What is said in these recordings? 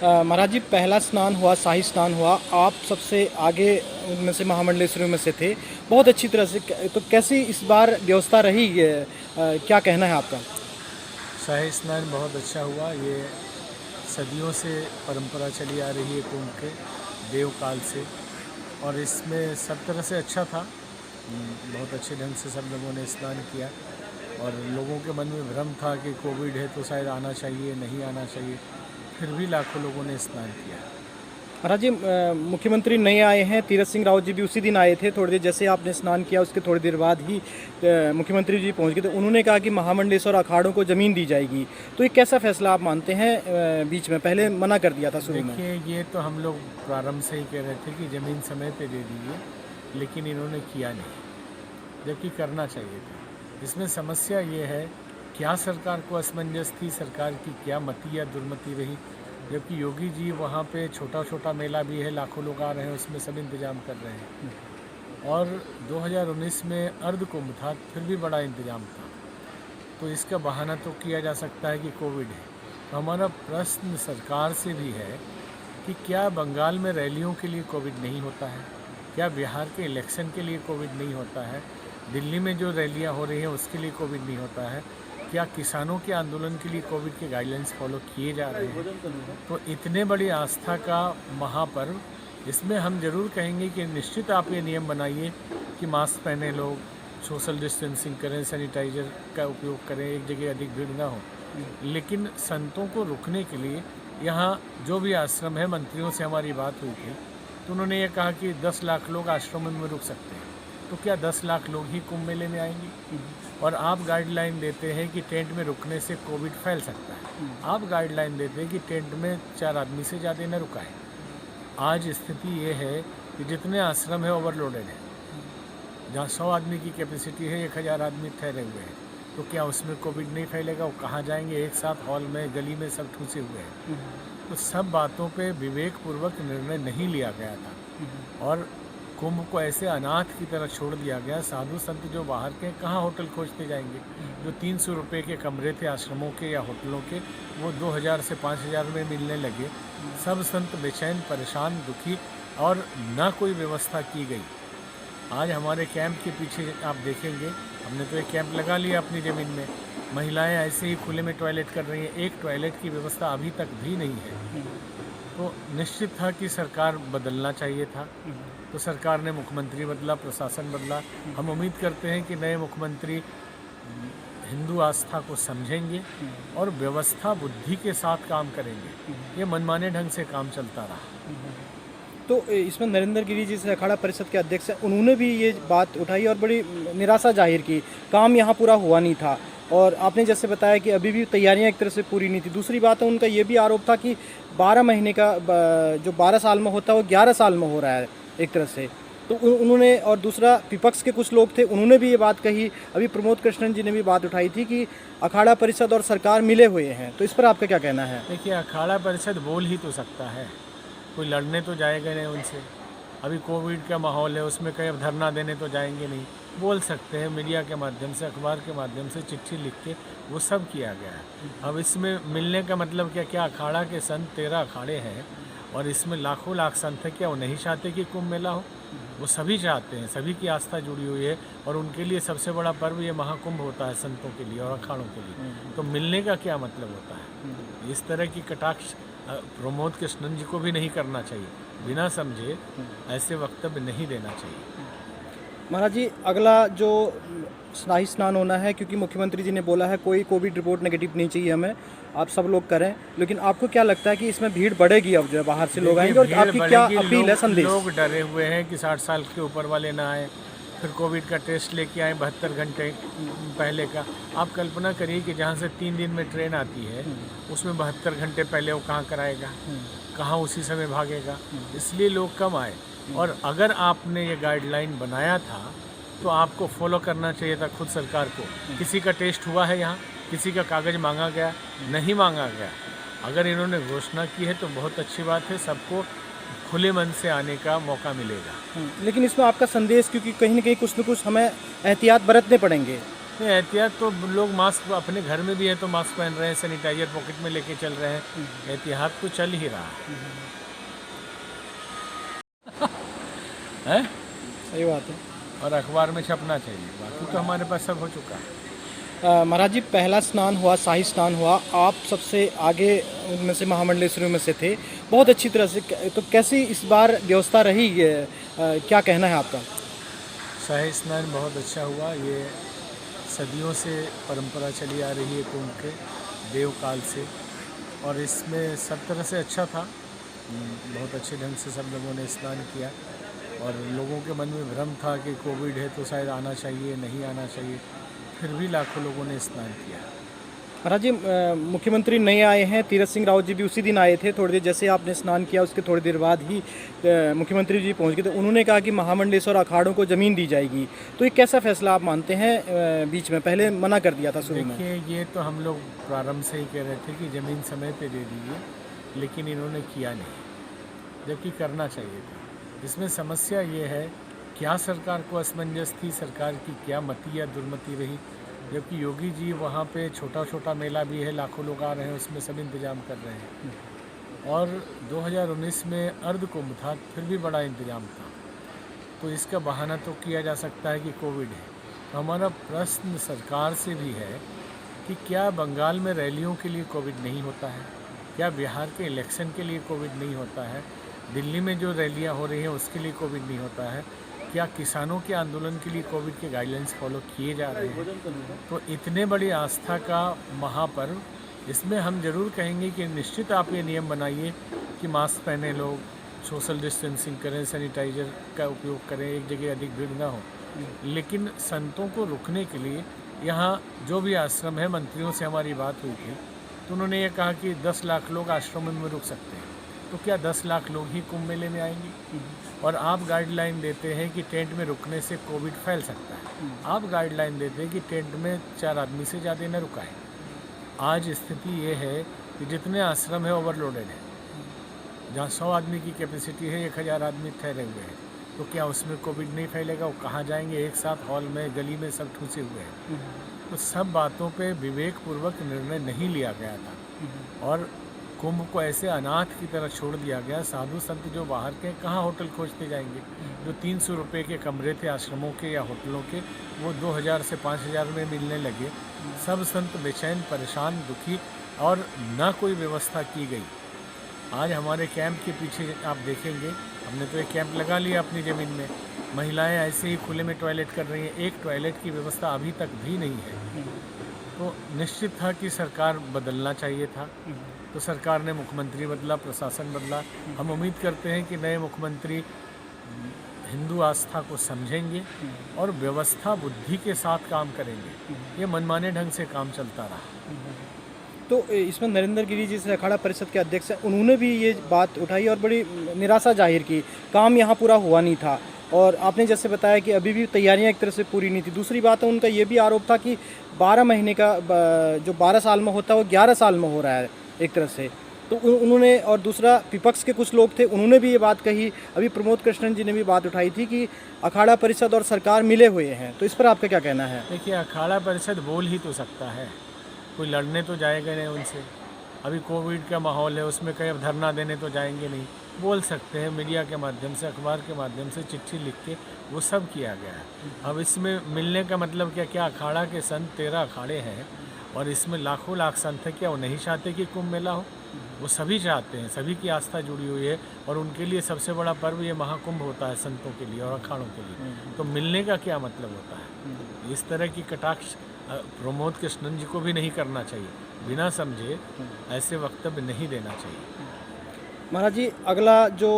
महाराज जी, पहला स्नान हुआ, शाही स्नान हुआ, आप सबसे आगे उनमें से महामंडलेश्वरियों में से थे, बहुत अच्छी तरह से। तो कैसी इस बार व्यवस्था रही, क्या कहना है आपका? शाही स्नान बहुत अच्छा हुआ। ये सदियों से परंपरा चली आ रही है कुंभ के, देव काल से, और इसमें सब तरह से अच्छा था। बहुत अच्छे ढंग से सब लोगों ने स्नान किया, और लोगों के मन में भ्रम था कि कोविड है तो शायद आना चाहिए, नहीं आना चाहिए, फिर भी लाखों लोगों ने स्नान किया। महाराज जी, मुख्यमंत्री नए आए हैं, तीरथ सिंह रावत जी भी उसी दिन आए थे। थोड़ी देर जैसे आपने स्नान किया उसके थोड़ी देर बाद ही मुख्यमंत्री जी पहुंच गए। तो उन्होंने कहा कि महामंडलेश्वर अखाड़ों को ज़मीन दी जाएगी। तो ये कैसा फैसला आप मानते हैं? बीच में पहले मना कर दिया था शुरू में। देखिए, ये तो हम लोग प्रारंभ से ही कह रहे थे कि ज़मीन समय पे दे दीजिए, लेकिन इन्होंने किया नहीं, जबकि करना चाहिए था। इसमें समस्या ये है, क्या सरकार को असमंजस थी, सरकार की क्या मति या दुर्मति रही, जबकि योगी जी वहाँ पे छोटा छोटा मेला भी है, लाखों लोग आ रहे हैं, उसमें सब इंतजाम कर रहे हैं। और 2019 में अर्ध कुंभ था, फिर भी बड़ा इंतजाम था। तो इसका बहाना तो किया जा सकता है कि कोविड है। तो हमारा प्रश्न सरकार से भी है कि क्या बंगाल में रैलियों के लिए कोविड नहीं होता है, क्या बिहार के इलेक्शन के लिए कोविड नहीं होता है, दिल्ली में जो रैलियां हो रही हैं उसके लिए कोविड नहीं होता है, क्या किसानों के आंदोलन के लिए कोविड के गाइडलाइंस फॉलो किए जा रहे हैं? तो इतने बड़ी आस्था का महापर्व, इसमें हम ज़रूर कहेंगे कि निश्चित आप ये नियम बनाइए कि मास्क पहने लोग, सोशल डिस्टेंसिंग करें, सैनिटाइज़र का उपयोग करें, एक जगह अधिक भीड़ ना हो। लेकिन संतों को रुकने के लिए यहाँ जो भी आश्रम है, मंत्रियों से हमारी बात हुई थी, तो उन्होंने ये कहा कि 10 लाख लोग आश्रम में रुक सकते हैं। तो क्या 10 लाख लोग ही कुंभ मेले में आएंगे? और आप गाइडलाइन देते हैं कि टेंट में रुकने से कोविड फैल सकता है। आप गाइडलाइन देते हैं कि टेंट में 4 आदमी से ज़्यादा न रुकाएं। आज स्थिति ये है कि जितने आश्रम है ओवरलोडेड है। जहाँ 100 आदमी की कैपेसिटी है, 1000 आदमी ठहरे हुए हैं, तो क्या उसमें कोविड नहीं फैलेगा? वो कहाँ जाएंगे? एक साथ हॉल में, गली में सब ठूसे हुए हैं। तो सब बातों पे विवेकपूर्वक निर्णय नहीं लिया गया था, और कुंभ को ऐसे अनाथ की तरह छोड़ दिया गया। साधु संत जो बाहर के, कहाँ होटल खोजते जाएंगे? जो 300 रुपये के कमरे थे आश्रमों के या होटलों के, वो 2000 से 5000 में मिलने लगे। सब संत बेचैन, परेशान, दुखी, और ना कोई व्यवस्था की गई। आज हमारे कैंप के पीछे आप देखेंगे, हमने तो एक कैंप लगा लिया अपनी ज़मीन में, महिलाएं ऐसे ही खुले में टॉयलेट कर रही हैं, एक टॉयलेट की व्यवस्था अभी तक भी नहीं है। तो निश्चित था कि सरकार बदलना चाहिए था। तो सरकार ने मुख्यमंत्री बदला, प्रशासन बदला। हम उम्मीद करते हैं कि नए मुख्यमंत्री हिंदू आस्था को समझेंगे और व्यवस्था बुद्धि के साथ काम करेंगे। ये मनमाने ढंग से काम चलता रहा। तो इसमें नरेंद्र गिरी जी से अखाड़ा परिषद के अध्यक्ष हैं, उन्होंने भी ये बात उठाई और बड़ी निराशा जाहिर की। काम यहाँ पूरा हुआ नहीं था, और आपने जैसे बताया कि अभी भी तैयारियां एक तरह से पूरी नहीं थी। दूसरी बात है, उनका ये भी आरोप था कि 12 महीने का जो 12 साल में होता है वो 11 साल में हो रहा है एक तरह से। तो उन्होंने, और दूसरा विपक्ष के कुछ लोग थे, उन्होंने भी ये बात कही। अभी प्रमोद कृष्णन जी ने भी बात उठाई थी कि अखाड़ा परिषद और सरकार मिले हुए हैं। तो इस पर आपका क्या कहना है? देखिए, अखाड़ा परिषद बोल ही तो सकता है, कोई लड़ने तो जाएगा नहीं उनसे। अभी कोविड का माहौल है, उसमें कहीं अब धरना देने तो जाएंगे नहीं। बोल सकते हैं मीडिया के माध्यम से, अखबार के माध्यम से, चिट्ठी लिख के, वो सब किया गया है। अब इसमें मिलने का मतलब क्या? क्या अखाड़ा के संत 13 अखाड़े हैं और इसमें लाखों लाख संत है, क्या वो नहीं चाहते कि कुंभ मेला हो? वो सभी चाहते हैं, सभी की आस्था जुड़ी हुई है, और उनके लिए सबसे बड़ा पर्व ये महाकुंभ होता है, संतों के लिए और अखाड़ों के लिए। तो मिलने का क्या मतलब होता है? इस तरह की कटाक्ष प्रमोद कृष्णन जी को भी नहीं करना चाहिए। बिना समझे ऐसे वक्तव्य नहीं देना चाहिए। महाराज जी, अगला जो शाही स्नान होना है, क्योंकि मुख्यमंत्री जी ने बोला है कोई कोविड रिपोर्ट नेगेटिव नहीं चाहिए हमें, आप सब लोग करें। लेकिन आपको क्या लगता है कि इसमें भीड़ बढ़ेगी? अब जो है बाहर से लोग आएंगे, और आपकी क्या अपील है, संदेश? लोग डरे हुए हैं कि 60 साल के ऊपर वाले ना आए, फिर कोविड का टेस्ट लेके आए 72 घंटे पहले का। आप कल्पना करिए कि जहाँ से 3 दिन में ट्रेन आती है, उसमें 72 घंटे पहले वो कहाँ कराएगा, कहाँ उसी समय भागेगा? इसलिए लोग कम आए। और अगर आपने ये गाइडलाइन बनाया था तो आपको फॉलो करना चाहिए था खुद सरकार को। किसी का टेस्ट हुआ है यहाँ? किसी का कागज़ मांगा गया? नहीं मांगा गया। अगर इन्होंने घोषणा की है तो बहुत अच्छी बात है, सबको खुले मन से आने का मौका मिलेगा। लेकिन इसमें आपका संदेश, क्योंकि कहीं ना कहीं कुछ न कुछ हमें एहतियात बरतने पड़ेंगे। नहीं, एहतियात तो लोग मास्क अपने घर में भी है तो मास्क पहन रहे हैं, सैनिटाइजर पॉकेट में लेके चल रहे हैं, एहतियात तो चल ही रहा है सही बात है। और अखबार में छपना चाहिए, बाकी तो हमारे पास सब हो चुका है। महाराज जी, पहला स्नान हुआ, शाही स्नान हुआ, आप सबसे आगे उनमें से महामंडलेश्वरियों में से थे, बहुत अच्छी तरह से। तो कैसी इस बार व्यवस्था रही, क्या कहना है आपका? शाही स्नान बहुत अच्छा हुआ। ये सदियों से परंपरा चली आ रही है कुंभ के, देव काल से, और इसमें सब तरह से अच्छा था। बहुत अच्छे ढंग से सब लोगों ने स्नान किया, और लोगों के मन में भ्रम था कि कोविड है तो शायद आना चाहिए, नहीं आना चाहिए, फिर भी लाखों लोगों ने स्नान किया। महाराज जी, मुख्यमंत्री नए आए हैं, तीरथ सिंह रावत जी भी उसी दिन आए थे। थोड़ी देर जैसे आपने स्नान किया उसके थोड़ी देर बाद ही मुख्यमंत्री जी पहुंच गए, तो उन्होंने कहा कि महामंडलेश्वर अखाड़ों को ज़मीन दी जाएगी। तो ये कैसा फैसला आप मानते हैं? बीच में पहले मना कर दिया था शुरू में। देखिए, ये तो हम लोग प्रारंभ से ही कह रहे थे कि ज़मीन समय पे दे दीजिए, लेकिन इन्होंने किया नहीं, जबकि करना चाहिए था। इसमें समस्या ये है, क्या सरकार को असमंजस थी, सरकार की क्या मति या दुर्मति रही, जबकि योगी जी वहाँ पे छोटा छोटा मेला भी है, लाखों लोग आ रहे हैं, उसमें सब इंतजाम कर रहे हैं। और 2019 में अर्ध कुंभ था, फिर भी बड़ा इंतजाम था। तो इसका बहाना तो किया जा सकता है कि कोविड है। तो हमारा प्रश्न सरकार से भी है कि क्या बंगाल में रैलियों के लिए कोविड नहीं होता है, क्या बिहार के इलेक्शन के लिए कोविड नहीं होता है, दिल्ली में जो रैलियां हो रही हैं उसके लिए कोविड नहीं होता है, क्या किसानों के आंदोलन के लिए कोविड के गाइडलाइंस फॉलो किए जा रहे हैं? तो इतने बड़ी आस्था का महापर्व, इसमें हम जरूर कहेंगे कि निश्चित आप ये नियम बनाइए कि मास्क पहने लोग, सोशल डिस्टेंसिंग करें, सैनिटाइजर का उपयोग करें, एक जगह अधिक भीड़ ना हो। लेकिन संतों को रुकने के लिए यहाँ जो भी आश्रम है, मंत्रियों से हमारी बात हुई थी, तो उन्होंने ये कहा कि 10 लाख लोग आश्रम में रुक सकते हैं। तो क्या 10 लाख लोग ही कुंभ मेले में आएंगे? और आप गाइडलाइन देते हैं कि टेंट में रुकने से कोविड फैल सकता है। आप गाइडलाइन देते हैं कि टेंट में 4 आदमी से ज़्यादा न रुकाएं। आज स्थिति ये है कि जितने आश्रम है ओवरलोडेड है। जहाँ 100 आदमी की कैपेसिटी है, 1000 आदमी ठहरे हुए हैं, तो क्या उसमें कोविड नहीं फैलेगा? वो कहाँ जाएंगे? एक साथ हॉल में, गली में सब ठूसे हुए हैं। तो सब बातों पे विवेकपूर्वक निर्णय नहीं लिया गया था, और कुंभ को ऐसे अनाथ की तरह छोड़ दिया गया। साधु संत जो बाहर के, कहाँ होटल खोजते जाएंगे? जो 300 रुपये के कमरे थे आश्रमों के या होटलों के, वो 2000 से 5000 में मिलने लगे। सब संत बेचैन, परेशान, दुखी, और ना कोई व्यवस्था की गई। आज हमारे कैंप के पीछे आप देखेंगे, हमने तो एक कैंप लगा लिया अपनी ज़मीन में, महिलाएं ऐसे ही खुले में टॉयलेट कर रही हैं, एक टॉयलेट की व्यवस्था अभी तक भी नहीं है। तो निश्चित था कि सरकार बदलना चाहिए था। तो सरकार ने मुख्यमंत्री बदला, प्रशासन बदला। हम उम्मीद करते हैं कि नए मुख्यमंत्री हिंदू आस्था को समझेंगे और व्यवस्था बुद्धि के साथ काम करेंगे। ये मनमाने ढंग से काम चलता रहा। तो इसमें नरेंद्र गिरी जी से अखाड़ा परिषद के अध्यक्ष हैं, उन्होंने भी ये बात उठाई और बड़ी निराशा जाहिर की, काम यहाँ पूरा हुआ नहीं था। और आपने जैसे बताया कि अभी भी तैयारियां एक तरह से पूरी नहीं थी। दूसरी बात है, उनका ये भी आरोप था कि 12 महीने का जो 12 साल में होता है वो 11 साल में हो रहा है एक तरह से। तो उन्होंने, और दूसरा विपक्ष के कुछ लोग थे, उन्होंने भी ये बात कही। अभी प्रमोद कृष्णन जी ने भी बात उठाई थी कि अखाड़ा परिषद और सरकार मिले हुए हैं। तो इस पर आपका क्या कहना है? देखिए, अखाड़ा परिषद बोल ही तो सकता है, कोई लड़ने तो जाएगा नहीं उनसे। अभी कोविड का माहौल है, उसमें कहीं अब धरना देने तो जाएंगे नहीं। बोल सकते हैं मीडिया के माध्यम से, अखबार के माध्यम से, चिट्ठी लिख के, वो सब किया गया है। अब इसमें मिलने का मतलब क्या? क्या अखाड़ा के संत 13 अखाड़े हैं और इसमें लाखों लाख संत है, क्या वो नहीं चाहते कि कुंभ मेला हो? वो सभी चाहते हैं, सभी की आस्था जुड़ी हुई है, और उनके लिए सबसे बड़ा पर्व ये महाकुंभ होता है, संतों के लिए और अखाड़ों के लिए। तो मिलने का क्या मतलब होता है? इस तरह की कटाक्ष प्रमोद कृष्णन जी को भी नहीं करना चाहिए। बिना समझे ऐसे वक्तव्य नहीं देना चाहिए। महाराज जी, अगला जो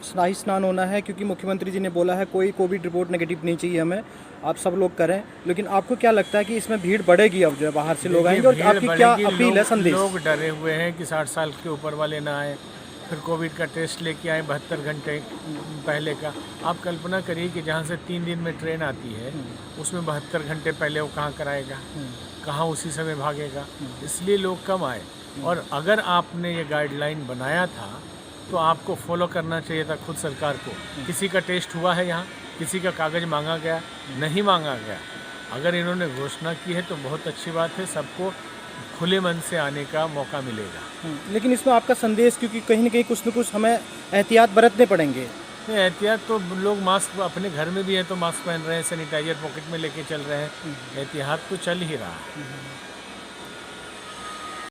शाही स्नान होना है, क्योंकि मुख्यमंत्री जी ने बोला है कोई कोविड रिपोर्ट नेगेटिव नहीं चाहिए हमें, आप सब लोग करें, लेकिन आपको क्या लगता है कि इसमें भीड़ बढ़ेगी? अब जो है बाहर से लोग आएंगे, और आपकी क्या अपील है, संदेश? लोग डरे हुए हैं कि 60 साल के ऊपर वाले ना आए, फिर कोविड का टेस्ट लेके आए 72 घंटे पहले का। आप कल्पना करिए कि जहाँ से 3 दिन में ट्रेन आती है, उसमें 72 घंटे पहले वो कहाँ कराएगा, कहाँ उसी समय भागेगा? इसलिए लोग कम आए। और अगर आपने ये गाइडलाइन बनाया था तो आपको फॉलो करना चाहिए था खुद सरकार को। किसी का टेस्ट हुआ है यहाँ? किसी का कागज़ मांगा गया? नहीं मांगा गया। अगर इन्होंने घोषणा की है तो बहुत अच्छी बात है, सबको खुले मन से आने का मौका मिलेगा। लेकिन इसमें आपका संदेश, क्योंकि कहीं ना कहीं कुछ न कुछ हमें एहतियात बरतने पड़ेंगे। नहीं, एहतियात तो लोग मास्क अपने घर में भी है तो मास्क पहन रहे हैं, सैनिटाइजर पॉकेट में लेके चल रहे हैं, एहतियात तो चल ही रहा है।